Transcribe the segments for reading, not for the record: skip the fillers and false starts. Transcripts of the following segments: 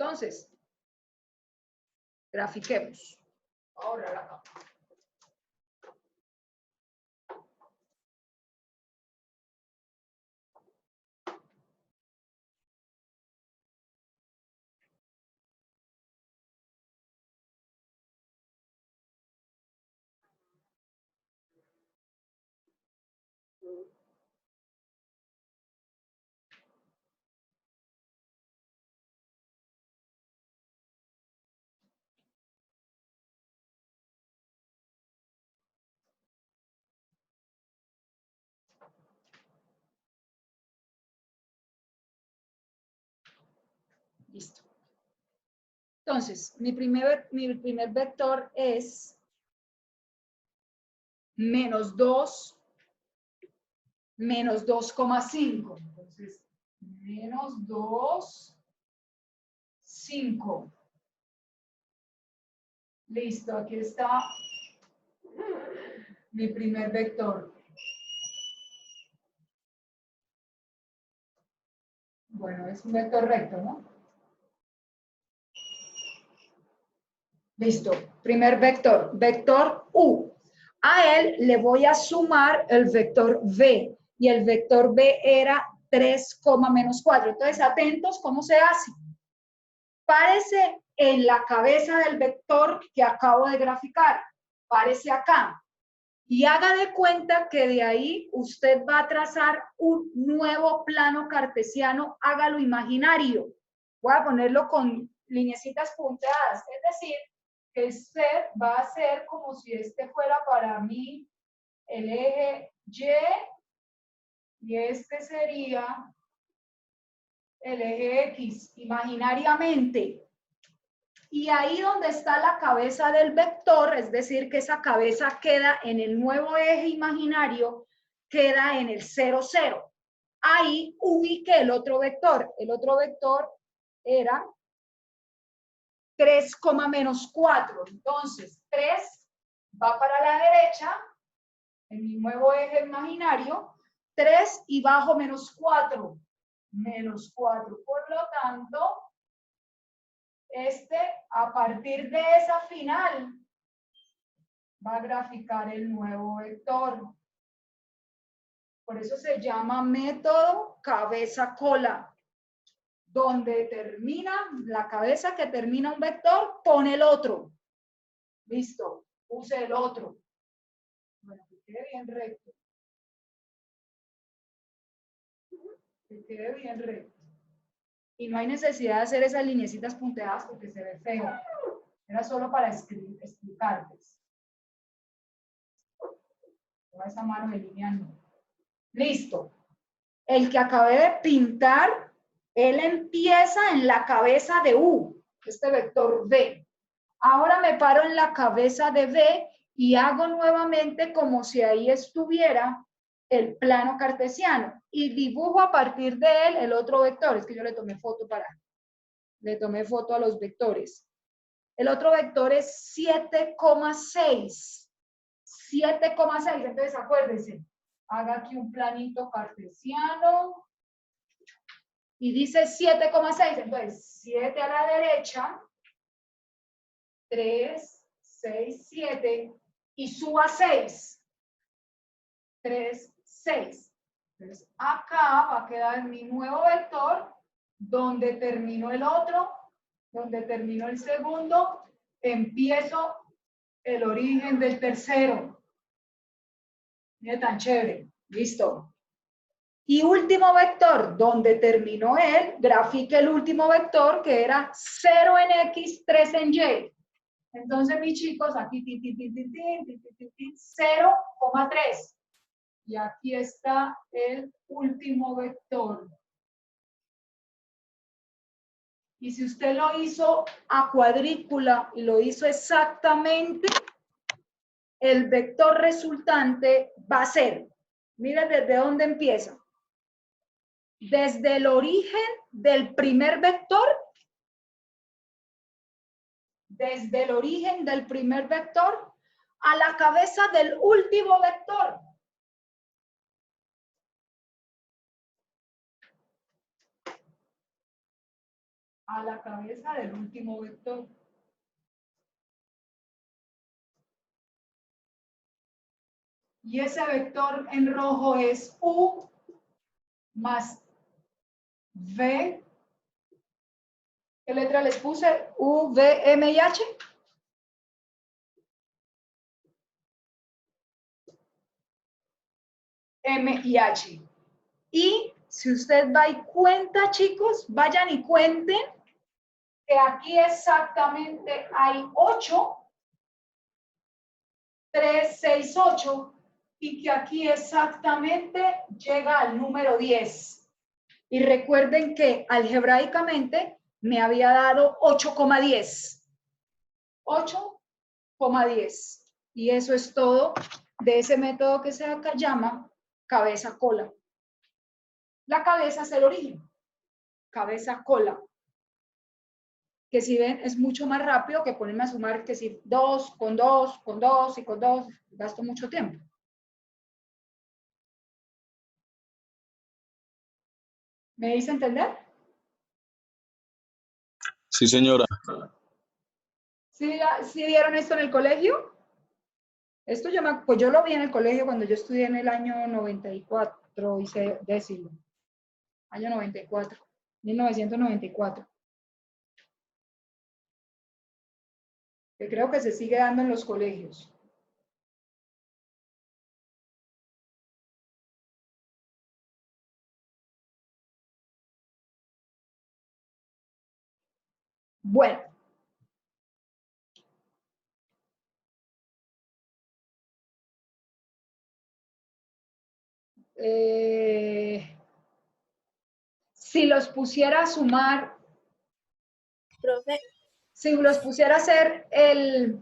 Entonces, grafiquemos. Ahora la capa. Listo. Entonces, mi primer vector es menos 2, menos 2,5. Entonces, menos 2, 5. Listo, aquí está mi primer vector. Bueno, es un vector recto, ¿no? Listo, primer vector, vector U. A él le voy a sumar el vector V, y el vector V era 3, menos 4. Entonces, atentos, ¿cómo se hace? Párese en la cabeza del vector que acabo de graficar, párese acá, y haga de cuenta que de ahí usted va a trazar un nuevo plano cartesiano, hágalo imaginario. Voy a ponerlo con lineecitas punteadas, es decir, que usted va a hacer como si este fuera para mí el eje Y, y este sería el eje X, imaginariamente. Y ahí donde está la cabeza del vector, es decir, que esa cabeza queda en el nuevo eje imaginario, queda en el 0, 0. Ahí ubiqué el otro vector. El otro vector era 3, menos 4. Entonces, 3 va para la derecha, en mi nuevo eje imaginario, 3 y bajo menos 4. Menos 4. Por lo tanto, a partir de esa final, va a graficar el nuevo vector. Por eso se llama método cabeza-cola. Donde termina la cabeza que termina un vector, pone el otro. Listo, puse el otro. Bueno, que quede bien recto. Que quede bien recto. Y no hay necesidad de hacer esas lineecitas punteadas porque se ve feo. Era solo para explicarles. Toda esa mano de línea no. Listo. El que acabé de pintar, él empieza en la cabeza de U, este vector V. Ahora me paro en la cabeza de V y hago nuevamente como si ahí estuviera el plano cartesiano y dibujo a partir de él el otro vector. Es que yo le tomé foto a los vectores. El otro vector es 7,6. 7,6. Entonces acuérdense, haga aquí un planito cartesiano y dice 7,6. Entonces 7 a la derecha, 3, 6, 7 y suba 6. 3, 6. Entonces acá va a quedar mi nuevo vector, donde terminó el otro, donde terminó el segundo, empiezo el origen del tercero. Mire tan chévere. Listo. Y último vector, donde terminó él, grafique el último vector que era 0 en X, 3 en Y. Entonces, mis chicos, aquí 0,3. Y aquí está el último vector. Y si usted lo hizo a cuadrícula y lo hizo exactamente, el vector resultante va a ser, miren desde dónde empieza. Desde el origen del primer vector, a la cabeza del último vector. a la cabeza del último vector. Y ese vector en rojo es U más V. ¿Qué letra les puse? U, V, M y H. M y H. Y si usted va y cuenta, chicos, vayan y cuenten que aquí exactamente hay 8, 3, 6, 8, y que aquí exactamente llega al número 10. Y recuerden que algebraicamente me había dado 8,10. 8,10. Y eso es todo de ese método que se acá llama cabeza-cola. La cabeza es el origen. Cabeza-cola. Que si ven es mucho más rápido que ponerme a sumar que si 2 con 2, con 2 y con 2, gasto mucho tiempo. ¿Me hice entender? Sí, señora. ¿Sí vieron esto en el colegio? Esto pues yo lo vi en el colegio cuando yo estudié en el año 94, hice décimo. Año 94, 1994. Que creo que se sigue dando en los colegios. Bueno. Si los pusiera a sumar, Profe, si los pusiera a hacer el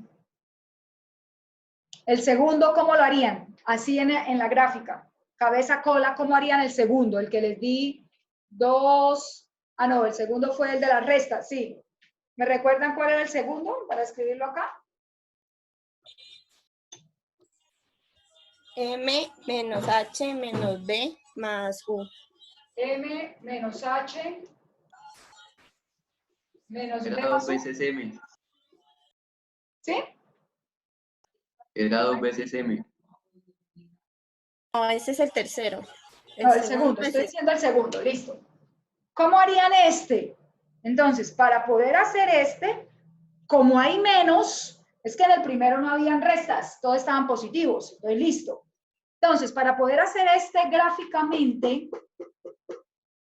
segundo, ¿cómo lo harían? Así en la gráfica. Cabeza, cola, ¿cómo harían el segundo? El que les di 2. Ah, no, el segundo fue el de las restas, sí. ¿Me recuerdan cuál era el segundo para escribirlo acá? M menos H menos B más U. M menos H menos B Era más 2 U. veces M. ¿Sí? Era 2 veces M. No, ese es el tercero. No, el segundo, estoy diciendo el segundo, listo. ¿Cómo harían este? Entonces, para poder hacer este, como hay menos, es que en el primero no habían restas, todos estaban positivos, entonces listo. Entonces, para poder hacer este gráficamente,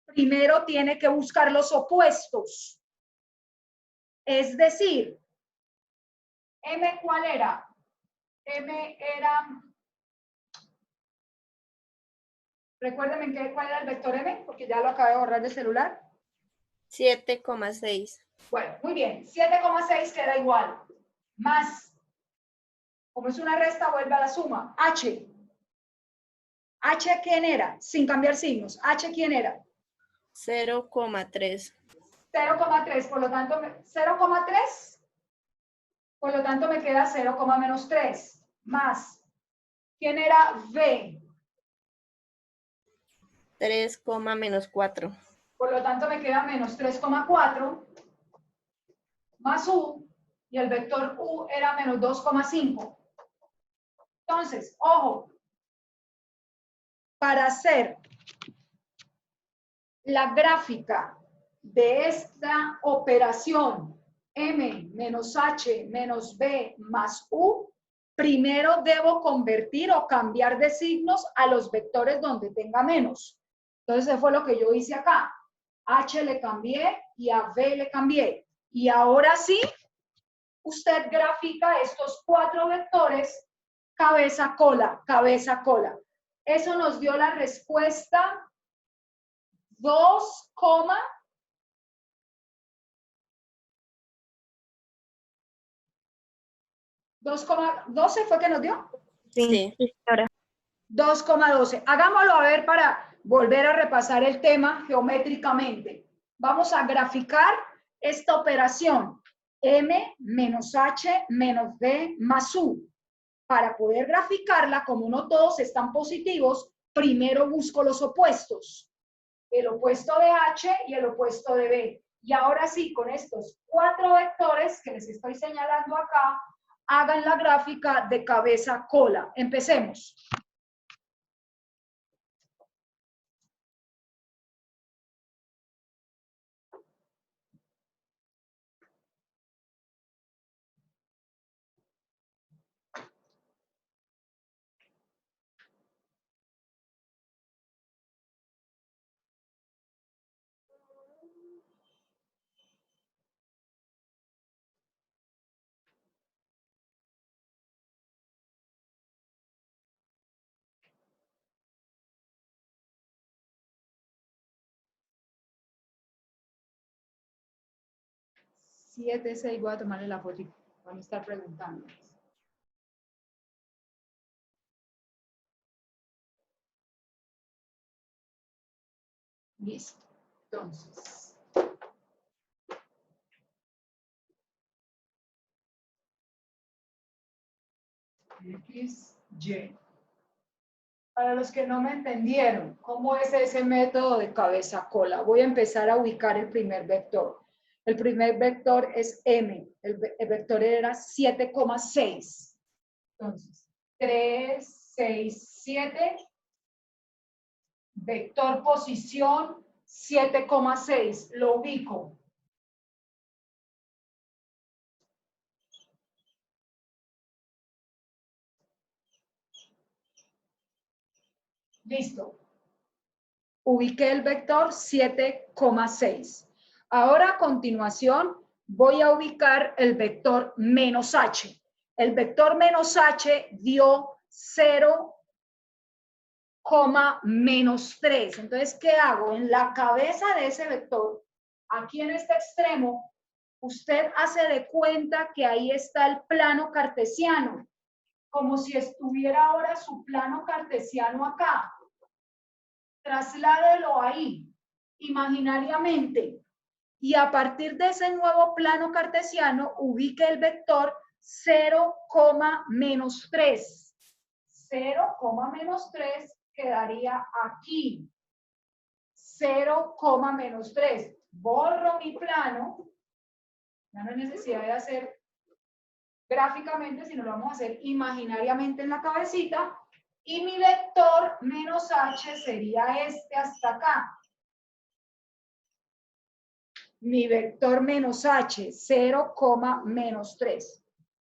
primero tiene que buscar los opuestos. Es decir, M, ¿cuál era? M era, recuérdenme cuál era el vector M, porque ya lo acabé de borrar del celular. 7,6. Bueno, muy bien, 7,6 queda igual, más, como es una resta, vuelve a la suma, H. ¿H quién era? Sin cambiar signos, ¿H quién era? 0,3. 0,3, por lo tanto, 0,3, por lo tanto me queda 0,-3, más, ¿quién era V? 3,-4. Por lo tanto me queda menos 3,4, más U, y el vector U era menos 2,5. Entonces, ojo, para hacer la gráfica de esta operación M menos H menos B más U, primero debo convertir o cambiar de signos a los vectores donde tenga menos. Entonces, eso fue lo que yo hice acá. H le cambié y a B le cambié. Y ahora sí, usted grafica estos 4 vectores cabeza, cola, cabeza, cola. Eso nos dio la respuesta 2, 2,12 fue que nos dio. Sí. 2,12. Hagámoslo a ver para volver a repasar el tema geométricamente. Vamos a graficar esta operación. M menos H menos B más U. Para poder graficarla, como no todos están positivos, primero busco los opuestos. El opuesto de H y el opuesto de B. Y ahora sí, con estos 4 vectores que les estoy señalando acá, hagan la gráfica de cabeza-cola. Empecemos. Siete, 6, voy a tomarle la foto. Van a estar preguntando. Listo. Entonces, X, Y. Para los que no me entendieron, ¿cómo es ese método de cabeza-cola? Voy a empezar a ubicar el primer vector. El primer vector es M. El vector era 7,6. Entonces, 3, 6, 7. Vector posición 7,6. Lo ubico. Listo. Ubiqué el vector 7,6. Ahora a continuación voy a ubicar el vector menos h. El vector menos h dio 0,-3. Entonces, ¿qué hago? En la cabeza de ese vector, aquí en este extremo, usted hace de cuenta que ahí está el plano cartesiano, como si estuviera ahora su plano cartesiano acá. Trasládelo ahí, imaginariamente, y a partir de ese nuevo plano cartesiano, ubique el vector 0,-3. 0,-3 quedaría aquí. 0,-3. Borro mi plano. Ya no hay necesidad de hacer gráficamente, sino lo vamos a hacer imaginariamente en la cabecita. Y mi vector menos h sería este hasta acá. Mi vector menos h, 0,-3.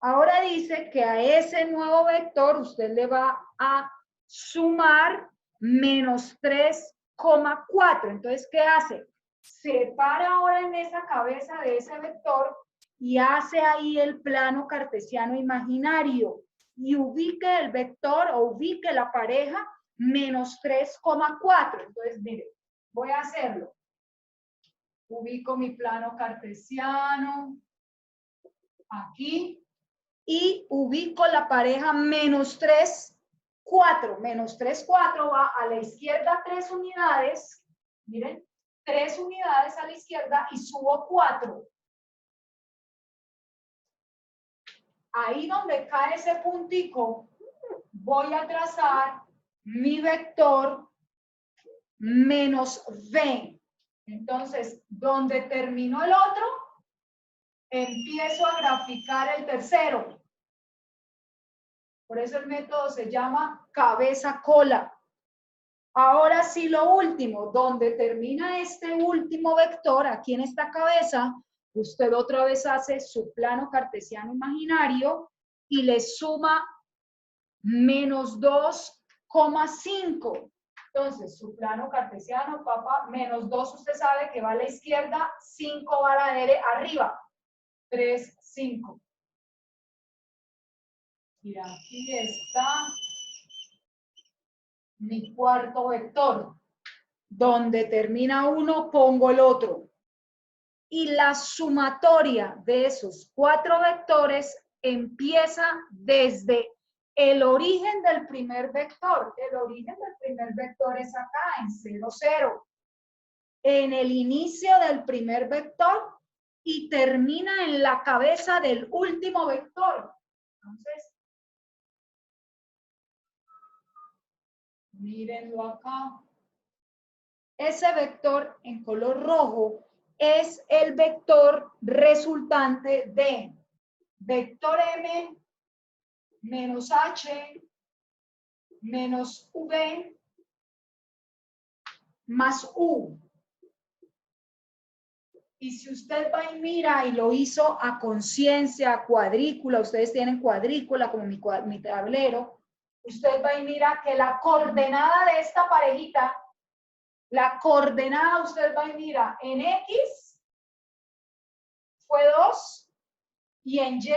Ahora dice que a ese nuevo vector usted le va a sumar menos 3,4. Entonces, ¿qué hace? Separa ahora en esa cabeza de ese vector y hace ahí el plano cartesiano imaginario y ubique el vector o ubique la pareja menos 3,4. Entonces, mire, voy a hacerlo. Ubico mi plano cartesiano aquí y ubico la pareja menos 3, 4. Menos 3, 4 va a la izquierda 3 unidades. Miren, 3 unidades a la izquierda y subo 4. Ahí donde cae ese puntico, voy a trazar mi vector menos v. Entonces, donde terminó el otro, empiezo a graficar el tercero. Por eso el método se llama cabeza-cola. Ahora sí, lo último, donde termina este último vector, aquí en esta cabeza, usted otra vez hace su plano cartesiano imaginario y le suma menos 2,5. Entonces, su plano cartesiano, papá, menos 2, usted sabe que va a la izquierda, 5 va a la derecha, arriba. 3, 5. Y aquí está mi cuarto vector. Donde termina uno, pongo el otro. Y la sumatoria de esos 4 vectores empieza desde el origen del primer vector. El origen del primer vector es acá, en 0, 0. En el inicio del primer vector y termina en la cabeza del último vector. Entonces, mírenlo acá. Ese vector en color rojo es el vector resultante de vector M menos H menos V más U. Y si usted va y mira y lo hizo a conciencia, cuadrícula, ustedes tienen cuadrícula como mi tablero, usted va y mira que la coordenada de esta parejita, la coordenada usted va y mira en X fue 2 y en Y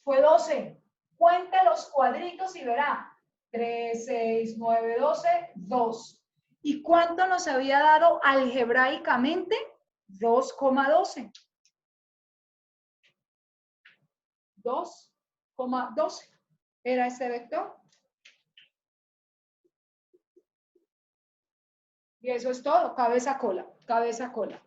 fue 12. Cuente los cuadritos y verá 3, 6, 9, 12, 2. ¿Y cuánto nos había dado algebraicamente? 2,12. 2,12 era ese vector. Y eso es todo, cabeza, cola, cabeza, cola.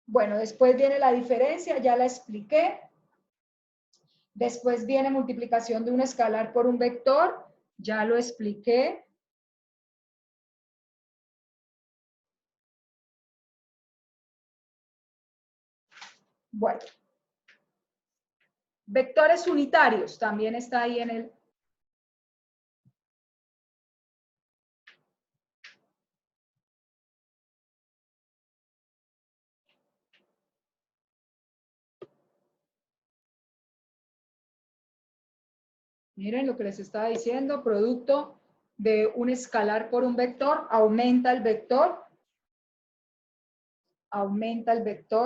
Bueno, después viene la diferencia, ya la expliqué. Después viene multiplicación de un escalar por un vector, ya lo expliqué. Bueno, vectores unitarios, también está ahí en el... Miren lo que les estaba diciendo, producto de un escalar por un vector, aumenta el vector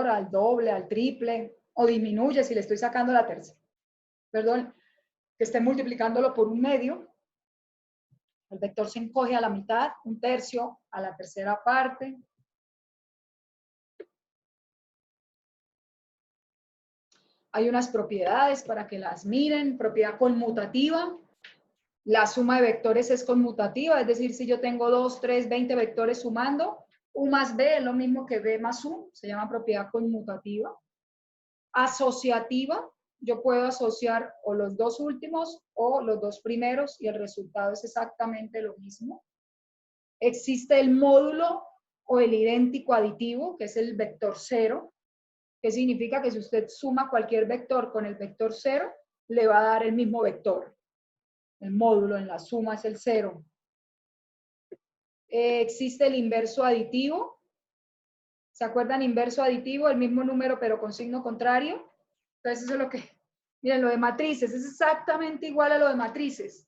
al doble, al triple, o disminuye si le estoy sacando la tercera. Perdón, que esté multiplicándolo por un medio. El vector se encoge a la mitad, un tercio, a la tercera parte. Hay unas propiedades para que las miren. Propiedad conmutativa. La suma de vectores es conmutativa, es decir, si yo tengo 2, 3, 20 vectores sumando, U más B es lo mismo que B más U, se llama propiedad conmutativa. Asociativa, yo puedo asociar o los dos últimos o los dos primeros y el resultado es exactamente lo mismo. Existe el módulo o el idéntico aditivo, que es el vector cero, que significa que si usted suma cualquier vector con el vector cero, le va a dar el mismo vector. El módulo en la suma es el cero. Existe el inverso aditivo. ¿Se acuerdan? Inverso aditivo, el mismo número pero con signo contrario. Entonces eso es lo que... Miren, lo de matrices es exactamente igual a lo de matrices.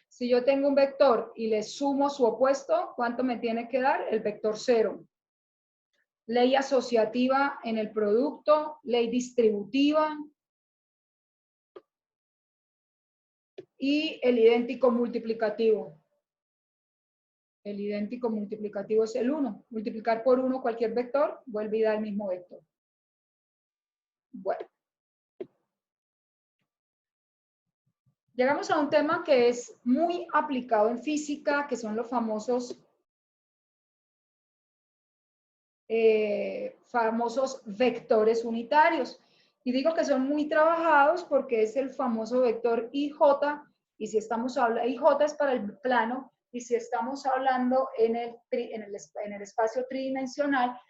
Si yo tengo un vector y le sumo su opuesto, ¿cuánto me tiene que dar? El vector cero. Ley asociativa en el producto, ley distributiva y el idéntico multiplicativo. El idéntico multiplicativo es el 1. Multiplicar por 1 cualquier vector, vuelve y da el mismo vector. Bueno. Llegamos a un tema que es muy aplicado en física, que son los famosos vectores unitarios. Y digo que son muy trabajados porque es el famoso vector IJ, y si estamos hablando, IJ es para el plano, y si estamos hablando en el espacio tridimensional,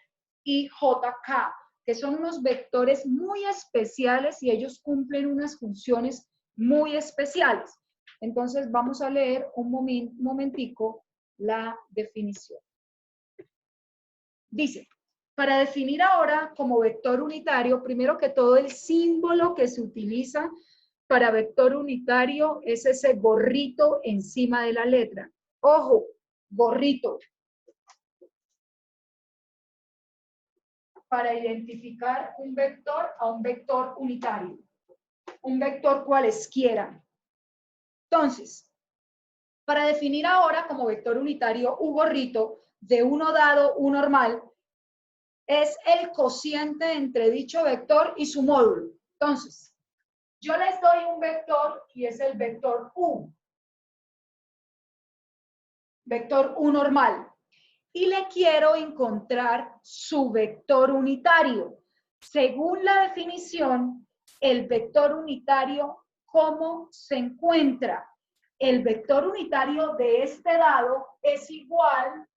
IJK, que son unos vectores muy especiales y ellos cumplen unas funciones muy especiales. Entonces vamos a leer un momentico la definición. Dice, para definir ahora como vector unitario, primero que todo el símbolo que se utiliza para vector unitario es ese gorrito encima de la letra. Ojo, gorrito. Para identificar un vector a un vector unitario. Un vector cualesquiera. Entonces, para definir ahora como vector unitario un gorrito de uno dado, un normal, es el cociente entre dicho vector y su módulo. Entonces, yo les doy un vector y es el vector U. Vector U normal. Y le quiero encontrar su vector unitario. Según la definición, el vector unitario, ¿cómo se encuentra? el vector unitario de este dado es igual,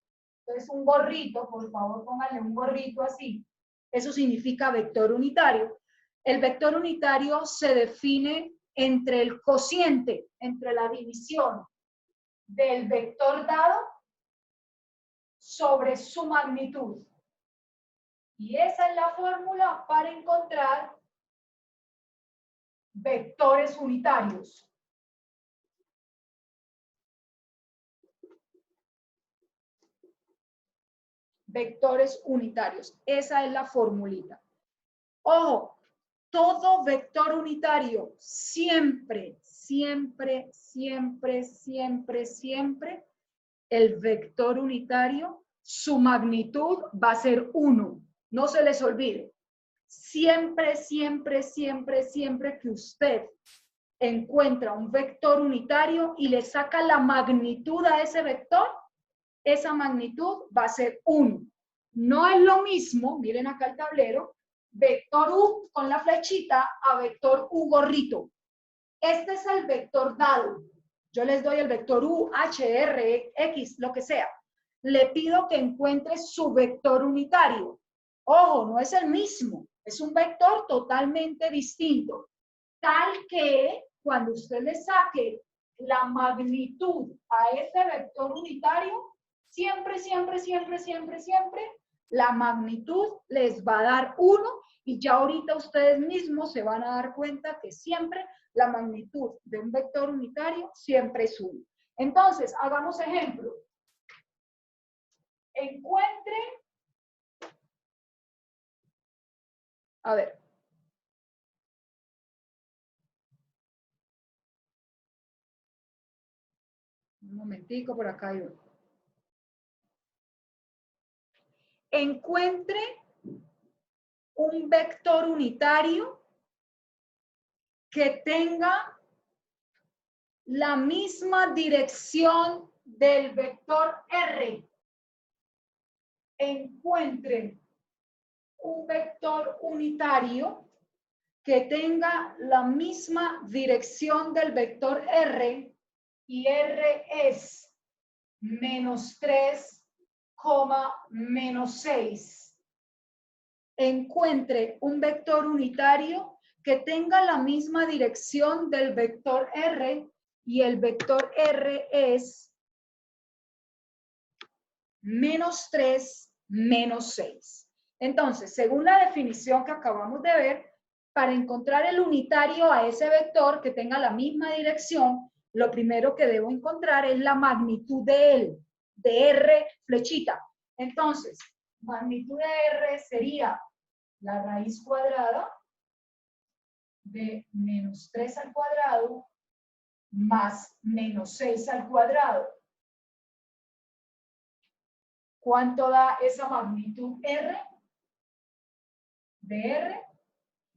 entonces un gorrito, por favor pónganle un gorrito así, eso significa vector unitario. El vector unitario se define entre el cociente, entre la división del vector dado sobre su magnitud. Y esa es la fórmula para encontrar vectores unitarios. Vectores unitarios. Esa es la formulita. Ojo, todo vector unitario siempre, siempre, siempre, siempre, siempre, el vector unitario, su magnitud va a ser 1. No se les olvide. Siempre, siempre, siempre, siempre que usted encuentra un vector unitario y le saca la magnitud a ese vector, esa magnitud va a ser 1. No es lo mismo, miren acá el tablero, vector U con la flechita a vector U gorrito. Este es el vector dado. Yo les doy el vector U, H, R, X, lo que sea. Le pido que encuentre su vector unitario. Ojo, no es el mismo. Es un vector totalmente distinto. Tal que cuando usted le saque la magnitud a ese vector unitario, siempre, siempre, siempre, siempre, siempre, la magnitud les va a dar 1 y ya ahorita ustedes mismos se van a dar cuenta que siempre la magnitud de un vector unitario siempre es 1. Entonces, hagamos ejemplo. Encuentre, a ver. Un momentico, por acá hay uno. Encuentre un vector unitario que tenga la misma dirección del vector R. Encuentre un vector unitario que tenga la misma dirección del vector R y R es -3, -6. Encuentre un vector unitario que tenga la misma dirección del vector R y el vector R es -3, -6. Entonces, según la definición que acabamos de ver, para encontrar el unitario a ese vector que tenga la misma dirección, lo primero que debo encontrar es la magnitud de él, de R flechita. Entonces, magnitud de R sería la raíz cuadrada de -3 al cuadrado más -6 al cuadrado. ¿Cuánto da esa magnitud R? De R,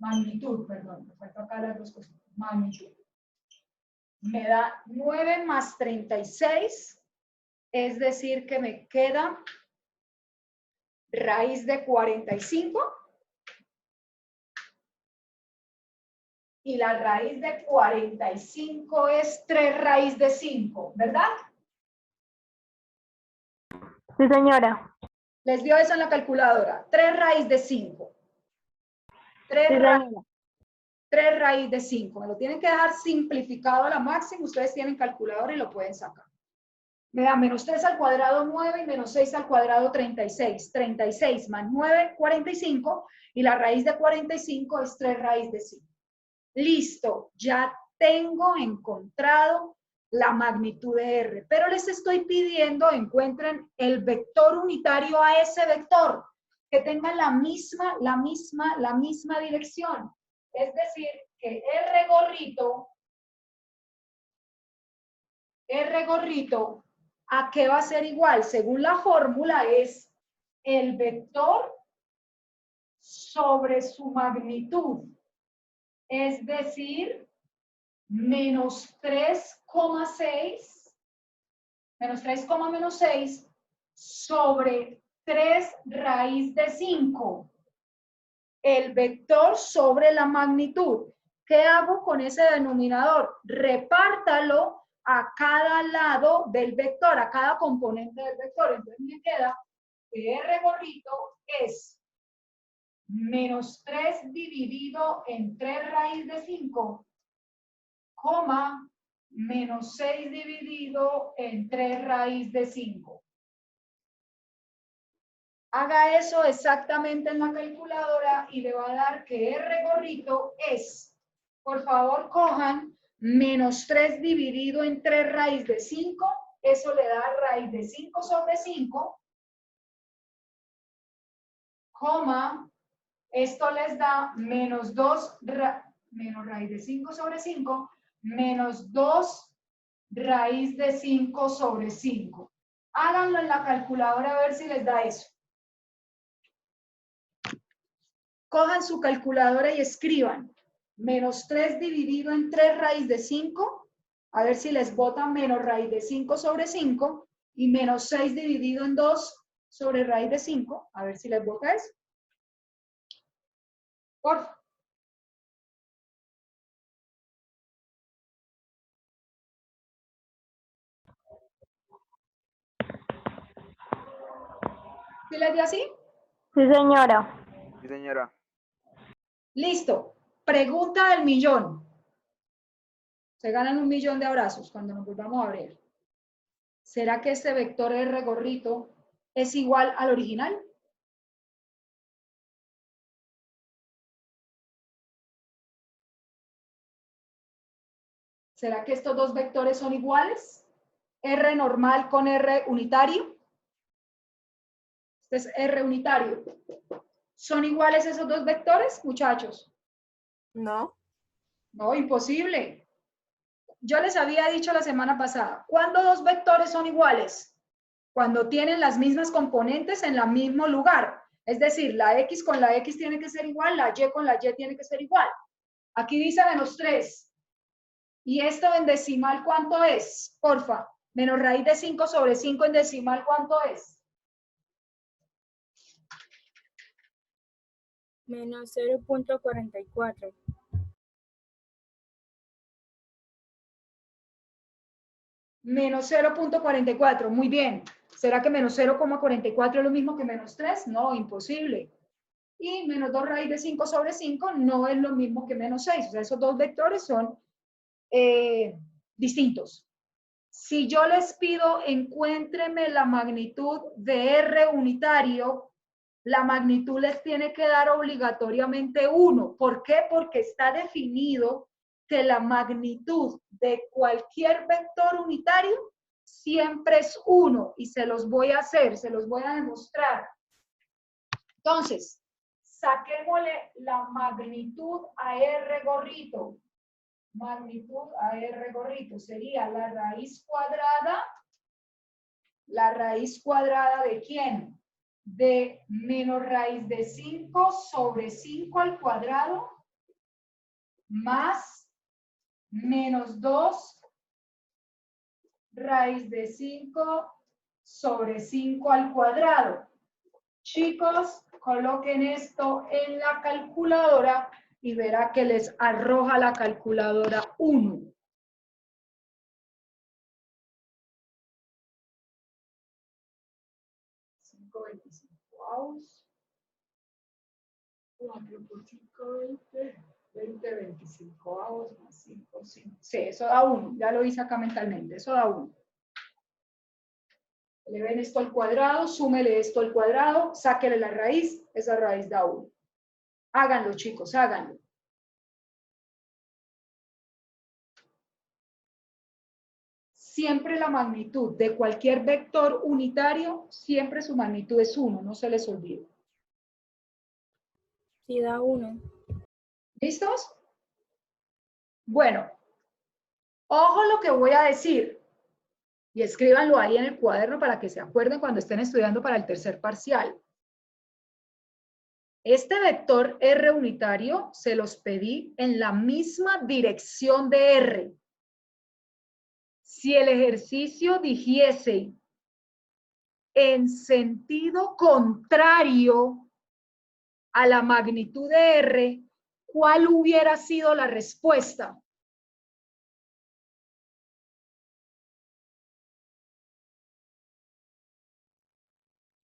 magnitud, perdón, me falta acá las dos cosas, magnitud. Me da 9 más 36, es decir que me queda raíz de 45. Y la raíz de 45 es 3 raíz de 5, ¿verdad? Sí, señora. Les dio eso en la calculadora. 3 raíz de 5. Sí, señora. 3 raíz de 5. Me lo tienen que dejar simplificado a la máxima. Ustedes tienen calculadora y lo pueden sacar. Me da -3 al cuadrado 9 y -6 al cuadrado 36. 36 más 9, 45. Y la raíz de 45 es 3 raíz de 5. Listo, ya tengo encontrado la magnitud de R, pero les estoy pidiendo encuentren el vector unitario a ese vector, que tenga la misma dirección. Es decir, que R gorrito, ¿a qué va a ser igual? Según la fórmula es el vector sobre su magnitud. Es decir, -3,6, -3,6 sobre 3 raíz de 5. El vector sobre la magnitud. ¿Qué hago con ese denominador? Repártalo a cada lado del vector, a cada componente del vector. Entonces me queda que R gorrito es menos 3 dividido en 3 raíz de 5, coma, menos 6 dividido en 3 raíz de 5. Haga eso exactamente en la calculadora y le va a dar que R gorrito es, por favor cojan, menos 3 dividido en 3 raíz de 5, eso le da raíz de 5 sobre 5, coma, esto les da menos 2, menos raíz de 5 sobre 5, menos 2 raíz de 5 sobre 5. Háganlo en la calculadora a ver si les da eso. Cojan su calculadora y escriban menos 3 dividido en 3 raíz de 5, a ver si les bota menos raíz de 5 sobre 5, y menos 6 dividido en 2 sobre raíz de 5, a ver si les bota eso. Por favor. ¿Sí les dio así? Sí, señora. Sí, señora. Listo. Pregunta del millón. Se ganan 1.000.000 de abrazos cuando nos volvamos a abrir. ¿Será que este vector R gorrito es igual al original? ¿Será que estos dos vectores son iguales? R normal con R unitario. Este es R unitario. ¿Son iguales esos dos vectores, muchachos? No. No, imposible. Yo les había dicho la semana pasada, ¿cuándo dos vectores son iguales? Cuando tienen las mismas componentes en el mismo lugar. Es decir, la X con la X tiene que ser igual, la Y con la Y tiene que ser igual. Aquí dice menos 3. ¿Y esto en decimal cuánto es? Porfa. Menos raíz de 5 sobre 5 en decimal, ¿cuánto es? Menos 0.44. Menos 0.44. Muy bien. ¿Será que menos 0,44 es lo mismo que menos 3? No, imposible. Y menos 2 raíz de 5 sobre 5 no es lo mismo que menos 6. O sea, esos dos vectores son distintos. Si yo les pido encuéntreme la magnitud de R unitario, la magnitud les tiene que dar obligatoriamente 1. ¿Por qué? Porque está definido que la magnitud de cualquier vector unitario siempre es 1 y se los voy a hacer, se los voy a demostrar. Entonces, saquémosle la magnitud a R gorrito. Magnitud a R gorrito sería la raíz cuadrada de ¿quién? De menos raíz de 5 sobre 5 al cuadrado más menos 2 raíz de 5 sobre 5 al cuadrado. Chicos, coloquen esto en la calculadora y verá que les arroja la calculadora 1. Avos. 4 por 5, 20, 25 avos más 5, 5. Sí, eso da 1. Ya lo hice acá mentalmente. Eso da 1. Le ven esto al cuadrado, súmele esto al cuadrado, sáquele la raíz, esa raíz da 1. Háganlo, chicos, háganlo. Siempre la magnitud de cualquier vector unitario, siempre su magnitud es 1, no se les olvide. Sí, da 1. ¿Listos? Bueno, ojo lo que voy a decir. Y escríbanlo ahí en el cuaderno para que se acuerden cuando estén estudiando para el tercer parcial. Este vector R unitario se los pedí en la misma dirección de R. Si el ejercicio dijese en sentido contrario a la magnitud de R, ¿cuál hubiera sido la respuesta?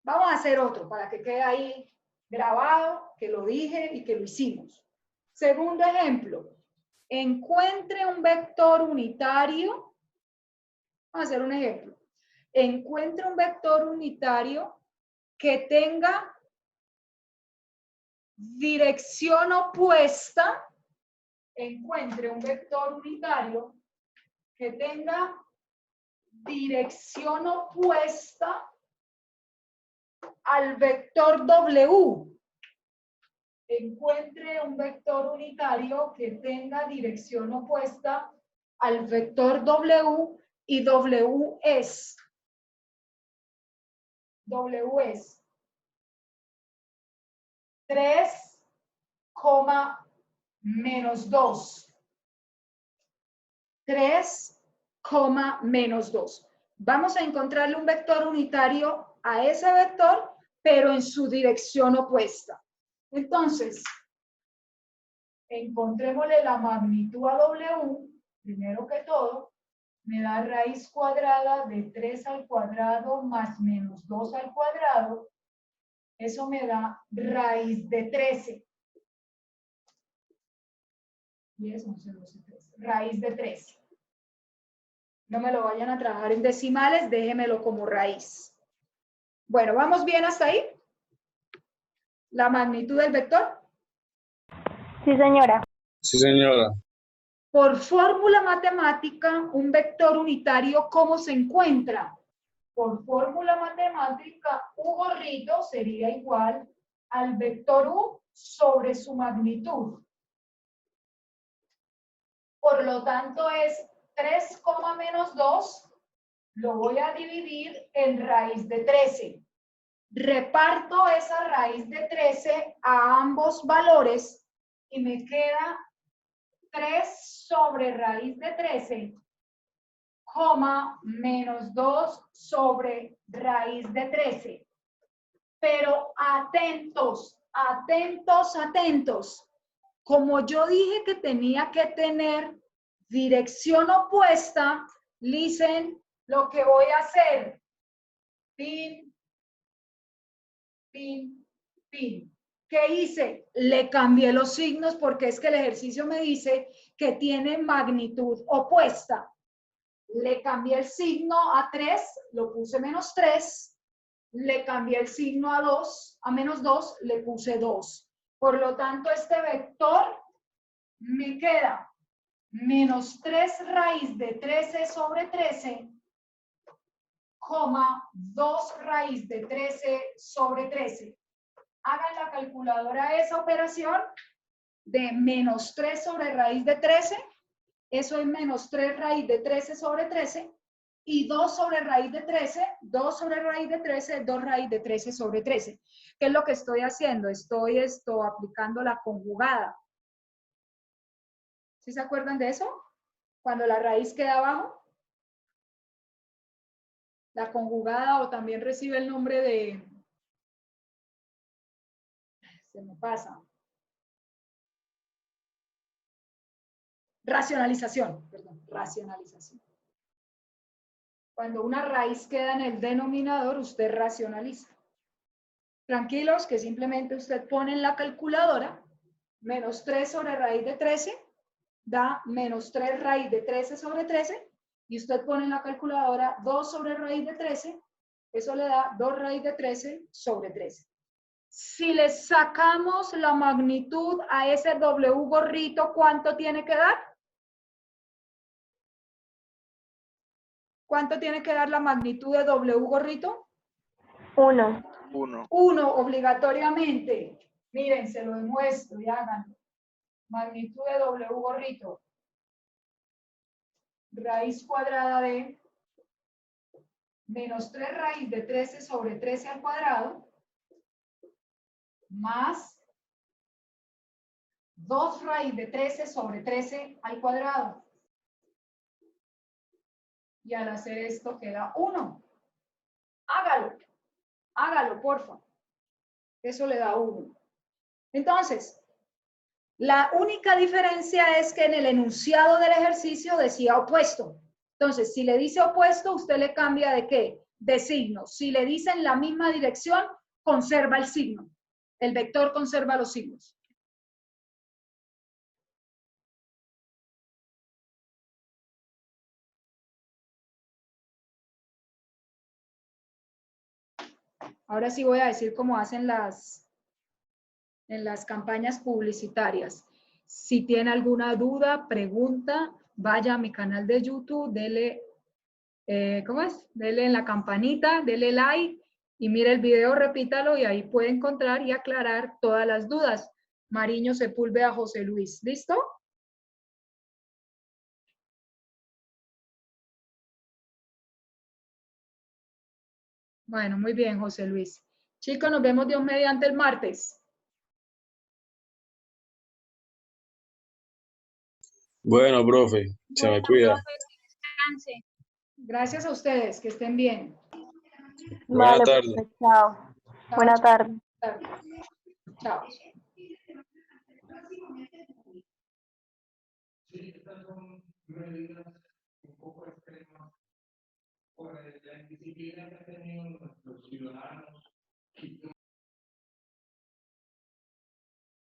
Vamos a hacer otro para que quede ahí grabado, que lo dije y que lo hicimos. Segundo ejemplo, encuentre un vector unitario. Vamos a hacer un ejemplo. Encuentre un vector unitario que tenga dirección opuesta. Encuentre un vector unitario que tenga dirección opuesta al vector W. Encuentre un vector unitario que tenga dirección opuesta al vector W y W es 3, menos 2. 3, menos 2. Vamos a encontrarle un vector unitario a ese vector, pero en su dirección opuesta. Entonces, encontrémosle la magnitud a W, primero que todo, me da raíz cuadrada de 3 al cuadrado más menos 2 al cuadrado, eso me da raíz de 13. 10, 11, 12, 13. Raíz de 13. No me lo vayan a trabajar en decimales, déjemelo como raíz. Bueno, ¿vamos bien hasta ahí? ¿La magnitud del vector? Sí, señora. Sí, señora. Por fórmula matemática, un vector unitario, ¿cómo se encuentra? Por fórmula matemática, U gorrito sería igual al vector U sobre su magnitud. Por lo tanto, es 3, menos 2, lo voy a dividir en raíz de 13. Reparto esa raíz de 13 a ambos valores y me queda 3 sobre raíz de 13, menos 2 sobre raíz de 13. Pero atentos, atentos, atentos. Como yo dije que tenía que tener dirección opuesta, listen lo que voy a hacer. Pin, pin, pin. ¿Qué hice? Le cambié los signos porque es que el ejercicio me dice que tiene magnitud opuesta. Le cambié el signo a 3, lo puse menos 3. Le cambié el signo a 2, a menos 2, le puse 2. Por lo tanto, este vector me queda menos 3 raíz de 13 sobre 13, 2 raíz de 13 sobre 13. Hagan la calculadora esa operación de menos 3 sobre raíz de 13. Eso es menos 3 raíz de 13 sobre 13. Y 2 sobre raíz de 13, 2 sobre raíz de 13, 2 raíz de 13 sobre 13. ¿Qué es lo que estoy haciendo? Estoy aplicando la conjugada. ¿Sí se acuerdan de eso? Cuando la raíz queda abajo. La conjugada, o también recibe el nombre de... Se me pasa. Racionalización, perdón, racionalización. Cuando una raíz queda en el denominador, usted racionaliza. Tranquilos, que simplemente usted pone en la calculadora menos 3 sobre raíz de 13, da menos 3 raíz de 13 sobre 13, y usted pone en la calculadora 2 sobre raíz de 13, eso le da 2 raíz de 13 sobre 13. Si le sacamos la magnitud a ese W gorrito, ¿cuánto tiene que dar? ¿Cuánto tiene que dar la magnitud de W gorrito? 1. 1 obligatoriamente. Miren, se lo demuestro y háganlo. Magnitud de W gorrito. Raíz cuadrada de menos 3 raíz de 13 sobre 13 al cuadrado más 2 raíz de 13 sobre 13 al cuadrado. Y al hacer esto queda 1. Hágalo. Hágalo, porfa. Eso le da 1. Entonces, la única diferencia es que en el enunciado del ejercicio decía opuesto. Entonces, si le dice opuesto, usted le cambia de qué? de signos. Si le dicen la misma dirección, conserva el signo. El vector conserva los signos. Ahora sí voy a decir cómo hacen en las campañas publicitarias. Si tiene alguna duda, pregunta, vaya a mi canal de YouTube, dele, ¿cómo es? Dele en la campanita, dele like y mire el video, repítalo y ahí puede encontrar y aclarar todas las dudas. Mariño Sepúlveda José Luis. ¿Listo? Bueno, muy bien, José Luis. Chicos, nos vemos Dios mediante el martes. Bueno, profe, se me cuida. Descanse. Gracias a ustedes, que estén bien. Buena Vale, tarde. pues, chao. Chao, Buena tarde. chao. Chao.